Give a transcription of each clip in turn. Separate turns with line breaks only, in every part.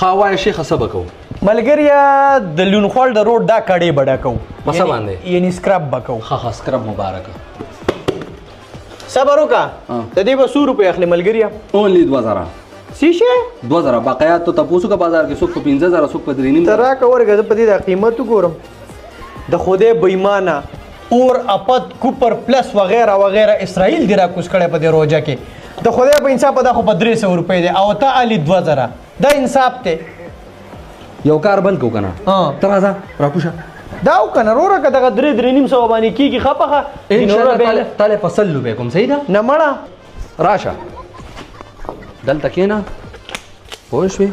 خاوای شیخ سبکو
ملګریا د لونخوال د روډ دا کړې بډا کو
پسه باندې
یعنی سکراب بکو
ها سکرب مبارک
صبر وکا ته دې به 100 روپے اخلي ملګریا
اونلی 2000
شیشه
2000 باقیات ته تاسو کا بازار کې څوک 15000 څوک په درینیم
ترا کورګه په دې د قیمت ګورم د خوده بېمانه اور اپد کوپر پلس وغیرہ وغیرہ اسرائیل دی را کوس کړه په دې روزه کې د خوده په انصاف د خو په 300 روپے دی او ته علي 2000 دا انصاف ته
یو کار بند کو کنه ترازا راکوشه
دا کنه روره کده 3.5 سو باندې کیږي خپخه
ان شاء الله تعالی فصل به کوم صحیح ده
نه مړه
راشه دلته کېنه پوه شوې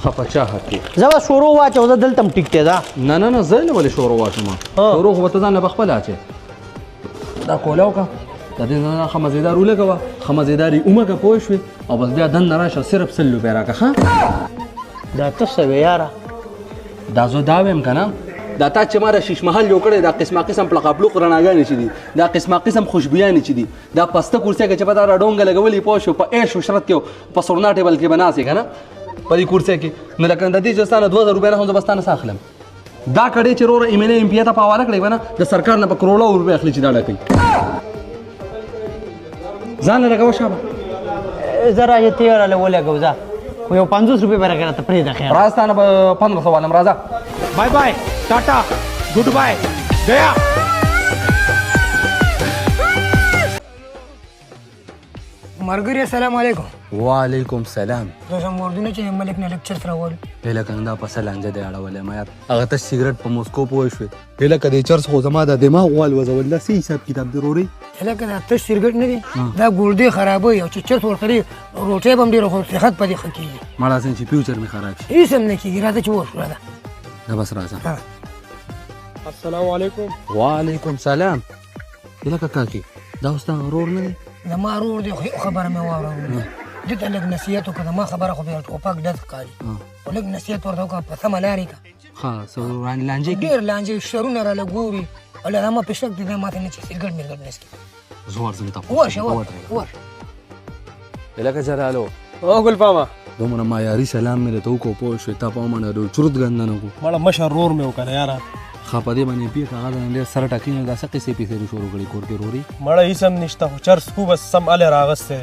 خپچا هکې
زما شروع واچو زه دلته ټیکټه دا
نه نه نه زه نه ولې شروع واچم شروع خو ته ځان نه بخپل اچې دا کولاو کا د دې نه خمزیدار ولګوا خمزیداری اومګه پوه شوې او بس بیا دن راشه صرف سلو پیراکه ها
دا تاسو یاره
دا زه دا ویم کنه دا تا چې ماره شیش محل جوړ کړی دا قسمه قسم پلقابلوق رڼاګانې چې دي دا قسمه قسم خوشبویانې چې دي دا پسته کرسۍ کې چې په دا راډونګه لګولې پوه شو په عیش عشرت کې په سورنا ټیبل کې بناسې که نه په دې کرسۍ کې نو لکه د دې چې ستانه 2000 روپۍ نه هم زه به ستانه اخلم دا کړی چې وروره ایم ایل ایم پي ته په حواله کړی به نه د سرکار نه په کروړو روپۍ اخلي چې دا ډکوي ځان نه لګوه شابه
زه راځه تیاره ولګو ځه خو یو 50 روپۍ به راکړه ته پرېږده خیر
راستانه به 1500 والم راځه
bye bye tata goodbye गया
مرګري السلام علیکم
وعلیکم سلام
زه موردونه چې ملک نه لیکچر راول
هله کنده په سلانجه دی اړولې ما یار هغه ته سیګریټ په موسکو پوه شو هله کدي چرس خو زما د دماغ وال وزول لا سي حساب کتاب ضروري
هله کدا ته سیګریټ نه دي دا ګولډي خرابوي او چې چرس ورخري روټي بم ډیره خو صحت په دې خکېږي
مړه سن چې فیوچر می خراب شي
هیڅ هم نه کېږي راته چې وښه راځه
دا بس راځه
السلام علیکم
وعلیکم سلام هله کاکي دا اوسه ورور نه دی
زما ورور دی خو خبره مې واورله دته لږ نصیحت وکړه ما خبره خو به ټوپک ډز ښکاري خو لږ نصیحت ورته وکړه په سمه لارې کړه
ها سو راني لانجې کې
ډېر لانجې شرونه راله ګوري الله راما په شک دي ماته نه چې سیګریټ مې نسکي
زوار زم ته
ورشه
هله جلالو
او ګل پاما
دومره معیاري سلام مې ته کو پوه شو تا په منه چرت غندنه کو
مړه مشرور مې وکړه یاره
خپه دې باندې پی کاغذ نه سره ټاکینه دا څه قصې پیسې شروع کړي کور کې روري
مړه هیڅ هم نشته خو چرس خو بس سم اله راغسته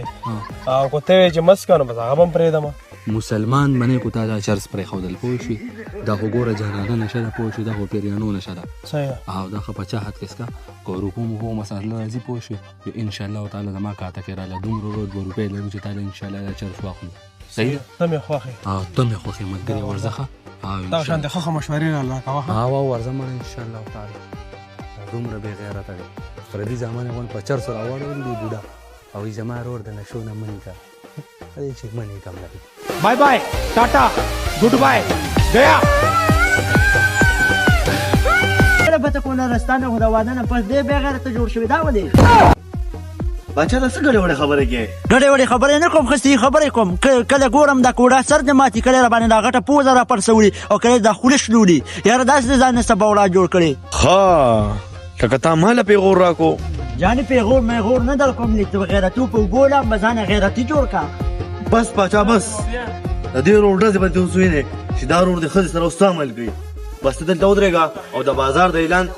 او کوته چې مسکنه بس هغه هم پرې دمه
مسلمان باندې کو تا چرس پرې خودل پوه شي دا خو ګوره جهانه نشه ده پوه شي دا خو پیرانو نشه ده
صحیح
او دا خو په چاحت کسکا کو روپو مو مسله راځي پوه شي ان شاء الله تعالی زما کاته کې را لدوم روډ روپې لرو چې تعالی ان شاء الله چرس واخلو صحیح
ته مې خوخه
او ته مې خوخه مګري ورزخه
دا شان ته خو مشورې را الله کاوه
او ورزم ان شاء الله تعالی دومره به غیرت دی فردي زمانه غون په چر سره اورول دی بوډا او زما رور د نشو نه منی کا هغه چې منی کم لګي
bye bye tata goodbye गया
کله به ته کومه رستانه خو دا واده نه پس دې بیا غیرت جوړ شوی دا ولې
بچا دا څه ګډې وړې خبرې کې
ګډې وړې خبرې نه کوم خستې خبرې کوم کله ګورم دا کوډا سر د ماتې کله را باندې دا غټه پوزه را پرسولي او کله دا خوله شلولي یاره داسې ځان نه سبا جوړ کړي
ها لکه تا ماله پیغور راکو
جانې پیغور میغور نه در کوم لیک غیرتو په ګوله مزانه غیرتي جوړ کا
بس بچا بس د دې روډ ډز باندې وسوي نه چې دا روډ د خځې سره استعمال کوي بس ته دلته ودرېږه او د بازار د اعلان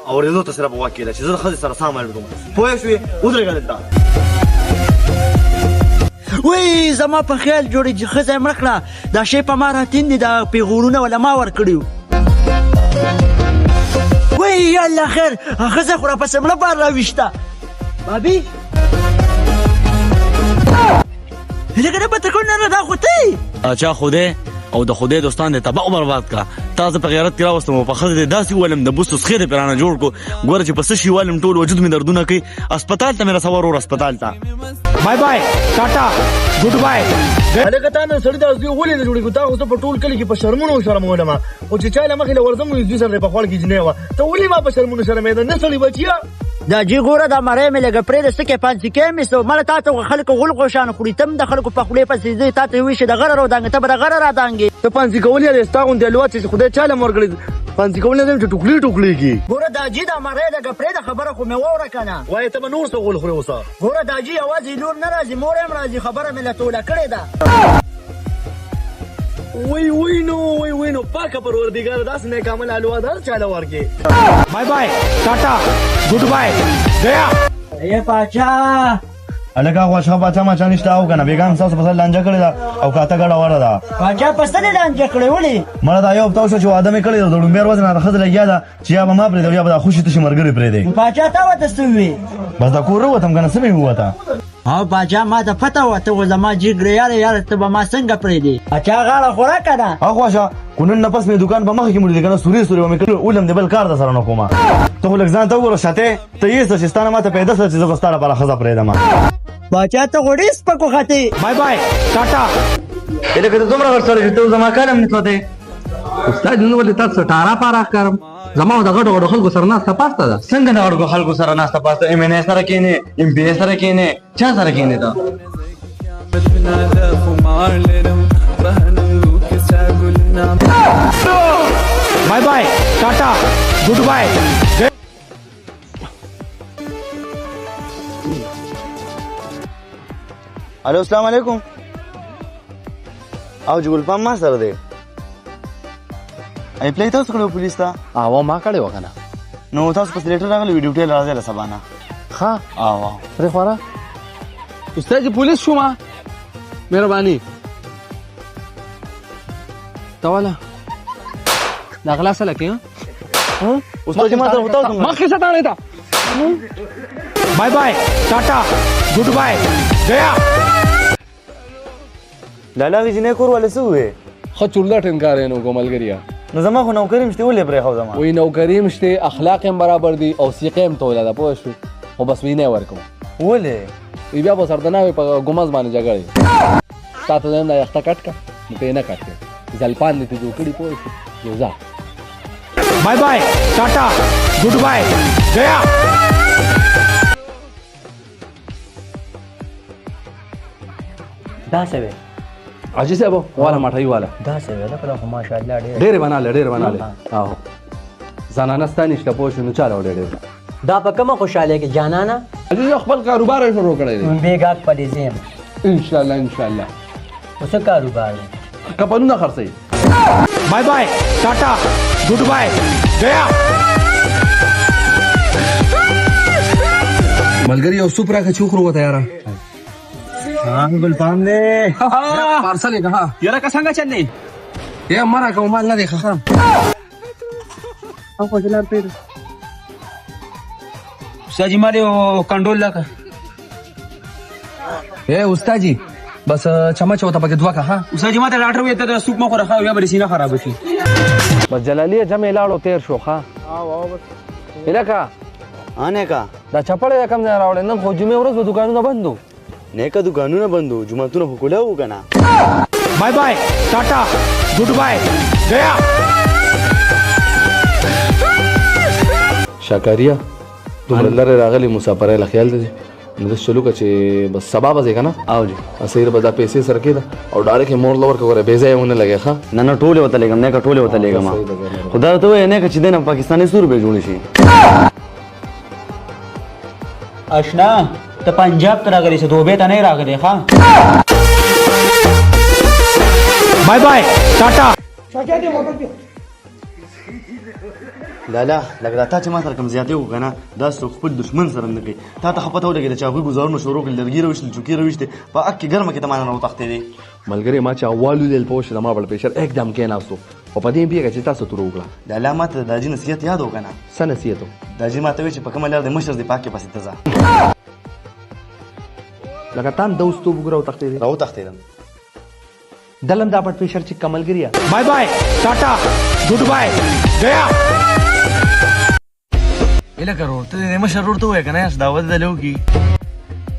اورېدو ته سره په واقع ده چې زه د ښځې سره سم عمل کوم پوه شوې ودرېږه دلته
وی زما په خیال جوړې چې ښځه یې مړه کړه دا شی په ما راتین دي دا پیغورونه ولا ما ورکړي وی یالله خیر ښځه خو راپسې مړه بار راویشته بابي لکه نه به ته کوم نه دا خو ته
اچھا خوده او د خدای دوستان دې تباہ برباد کا تاسو په غیرت کې راوستم او په خزه دې داسې ولم د بوستو خیر پیرانه جوړ کو ګوره چې پس شي ولم ټول وجود می دردونه کوي اسپیټال ته مې رسور اور اسپیټال ته
bye bye tata goodbye
هلکه تا نن سړي داسې ولې نه جوړېږو تا خو زه په ټول کلي کې په شرمونو شرمولم خو چې چا له مخې له ورځم نو دوی سره په خوړ کې جنۍ وه ته ولې ما په شرمونو شرمېده نه سړي بچیه
دا جی ګوره دا مړی مې لږه پرېږده سکې پانسیکې مې سو مړه تا ته خلکو غول غوښانه خوري ته هم د خلکو په خولې پسې ځې تا ته ویښې د غره رودانګې ته به د غره رادانګې
ته پانسي کول یې ستا غوندې الوت چې خدای چا له ورکړي پانسي کول نه دی چې ټوکلې ټوکلې کي
ګوره دا جی دا مړی لږه پرېږده خبره خو مې واوره که نه
وایې ته به نور څه غول خورې اوسه
ګوره دا جی یوازې لور نه راځي مور هم راځي خبره مې له توله کړې ده
وای نو پاکه پروردګار داسې نیک عمل الوا دار چاله ورکې
bye bye tata goodbye गया
ای پاچا
الګا غوښه باچا ما چا نشته او کنه بیګام تاسو په لانجه کړی دا او کاته ګډه وره ده
پاچا پسته لانجه کړې ولې
مړه دا یو تاسو چې واده مې کړی دا ډومبیر وزن راخذ لګیا دا چې یا به ما پرې دی یا به خوشی ته شمرګری پرې دی
پاچا تا وته سوي
بس دا کور وته کنه سمې هوته
او پاچا ما ته پته وته و زما جګړه یار ته به ما څنګه پرې دی پاچا غاړه خورا کړه
او غوښه کونن نفس مې دکان په مخ کې مړ دي کنه سوري مې کړو اولم دی بل کار د سره نه کومه ته لږ ځان ته وګوره شاته ته یې څه ستانه ماته پیدا څه چې زه ستاره پر خزه پرې دم
پاچا ته غوډې سپکو خته
bye bye Tata
اله کته دومره ورسره چې ته زما کالم نه توته
استاد نن ولې تاسو ټارا پارا کارم زما د غړو خلکو سره نه تپاسته ده
څنګه نه ورغو خلکو سره ناسته پاسته ام ان سره کینې ام پی سره کینې چا سره کینې دا
bye bye tata goodbye
الو السلام علیکم او جګل پام ما سره دی ای پلی تاسو کړو پولیس ته
او ما کړي وکنه
نو تاسو په لیټر راغلی ویډیو ټیل راځي له سبانه
ها
او
پرې خورا استاد جی پولیس شو ما مهرباني توالا دا غلاس لکه ها
استاد ما ته وتاو
ما کې څه تاړې تا
bye bye tata goodbye गया
لالا وی جنې کور ولې سوې
خو چورلا ټینګار نو کوملګریا
نو زما خو نوکری مشته ولې پرې خو زما
وې نوکری مشته اخلاق هم برابر دي او سیقه هم توله ده پوه شو خو بس وینه ورکوم
ولې
وی بیا په سردناوي په ګمز باندې جګړې تاسو نه یخته کټ کا په نه کټ ځلپان دې جوړ کړی پوه شو یو ځا
bye bye tata goodbye गया
دا څه وي
اجي صاحب والا ماټای والا
دا څه وي دا په ماشاءالله
ډېر بناله او زنانه ستانه نشته پوه شو نو چاله ډېر
دا په کومه خوشاله کې جانانا
اجي خپل کاروبار شروع کړی دی
بیګات پدې زم
ان شاء الله
اوس کاروبار
کپنونه خرڅي
bye bye tata goodbye गया
ملګری یو سوپرا کا چوخرو وته یارا
ګل پام دې
پارسل یې کها
یاره کا څنګه چلې
یا مرا کوم مال نه دی ښه
او خو جلال پیر ساجي ماري او کنټرول لکه
اے استاد جی بس چمچ وته پکې دوا کا ها
ساجي ماته ډاکټر وي ته سوپ ما خو راخا یا بل سینه خراب شي
بس جلالیه جمع لاړو تیر شو ها او بس الکا
آنے کا
دا چپړې کم نه راوړل نن خو جمعې ورځ دکانونه بندو
نیکه دکانونه بندو جمعتونه خو کوله وکنه
bye bye tata goodbye गया
شاکریا دومره لره راغلی مسافر له خیال دی نو چلو که چې بس سبا بځه کنه
او جی
اسیر بدا پیسې سره کېده او ډایرکټ مور لور کوره بیزه ونه لګي ښا
نه نه ټوله وته لګم نه کا ټوله وته لګم خدا ته وې نه کا چې دنه پاکستاني سور به جوړ شي
آشنا ته پنجاب ته راغلی څه دوبه ته نه راغلی ښا
bye bye Tata
لالا لکه تا چې ما سره کوم زیاتې وکنه دا څوک خپل دشمن سره نه کوي تا ته خپته ولګي چې هغه گزارونه شروع کړل لرګي روشل چوکي روشته په اک کې ګرمه کې تمانه نو تختې دي
ملګری ما چې اولو دل پوښ ما بل پېشر एकदम کې ناستو او په دې پیګه چې تاسو تر وکړه
لالا ما ته د داجی نصیحت یاد وکنه
سنسیتو
داجی ما ته وی چې په کومه لار د مشر دی پاکه پسې تزه
لکه تام دوستو وګراو تختې دي
راو تختې
دلم دا پټ پېشر چې کملګریا
bye bye tata goodbye गया
اله کرو ته دې مشر ورته وای کنه دا ود دلو کی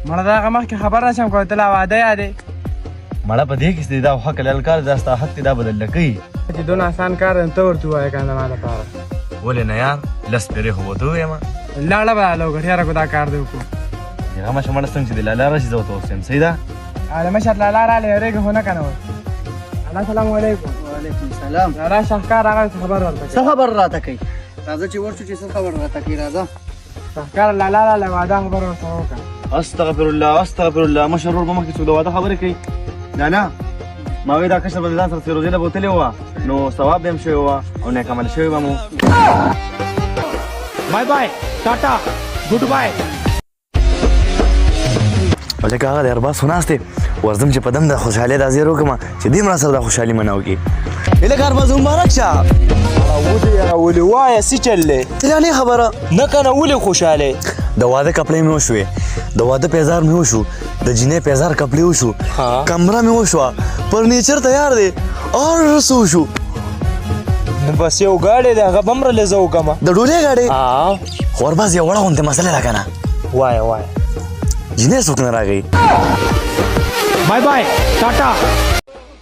مړه دا هغه مخکې خبر نشم کوي ته لا واده یادې
مړه په دې کې دا حق لال کار داستا حق دا بدل لکې
چې دون آسان کار ته ورته وای کنه ما لپاره
ولې نه یار لس پیره هو ته یم
لاړه به لو غټیاره کو دا کار دی کو
هغه مشه مړ څنګه دی لاله راشي زو ته سم سیدا
علامه مشه لاله را لري هونه کنه السلام علیکم
وعلیکم السلام
را شهکار هغه خبر ورته
څه خبر راته کوي راځه چې ورشو چې څه خبر راته کوي راځه
شهکار لاله لا واده خبر ورته وکړه
استغفر الله مشرور به مخکې څو د واده خبرې کوي لالا ما وې دا کشر به ځان سره فیروزې له بوتلې وه نو ثواب به هم شوی وه او نیک عمل شوی به مو
bye bye tata goodbye
ولکه هغه د ارباس خوناستې ورځم چې په دم د خوشحالۍ دا زیر وکړم چې دې مړه سره د خوشحالي مناو کړي
لکه ارباز مبارک شه ولې وایه څه چل دی
یعنې خبره
نه که نه ولې خوشحالی
د واده کپړې مې وشوې د واده پیزار مې وشو د جینۍ پیزار کپړې وشو کمره مې وشوه فرنیچر تیار دی اور څه وشو
نو بس یو ګاډی دی هغه به هم رلې زه وکړمه
د ډولۍ ګاډۍ خو ارباز یو وړه غوندې مسله ده که نه
وایه وایه
جینۍ څوک نه راغی
bye bye Tata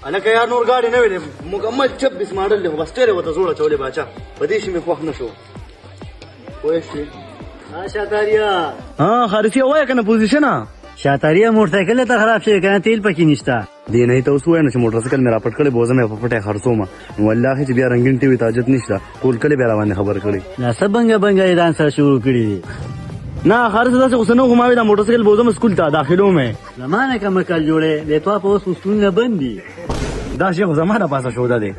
هلکه یار نور ګاډي نه وې دی مکمل 26 ماډل دی خو بس ټیرې ورته زوړه چولې باچا په دې شي مې خوښ نه شو پوه شوې
شاتاریا
ها خارسي وایه که نه پوزیشنه
شاتاریا موټرسایکل ته خراب شوی کنه تیل پکې نشته
دې نه ته اوس ووایم چې موټرسایکل مې راپټ کړی بوزه مې په پټه خرڅوم نو والله چې بیا رنګین ټي وي ته حاجت نشته ټول کلی بیا را باندې خبره کړې
دا څه بنګه ایران سره شروع کړي دي
نه خارس داسې غوسه نه غوماوي دا موټرسایکل بوزم سکول ته داخلو مې
زمانه که مکل جوړې د تو په اوس سکولونه بند دي
دا شی خو زما د پاسه شوده دی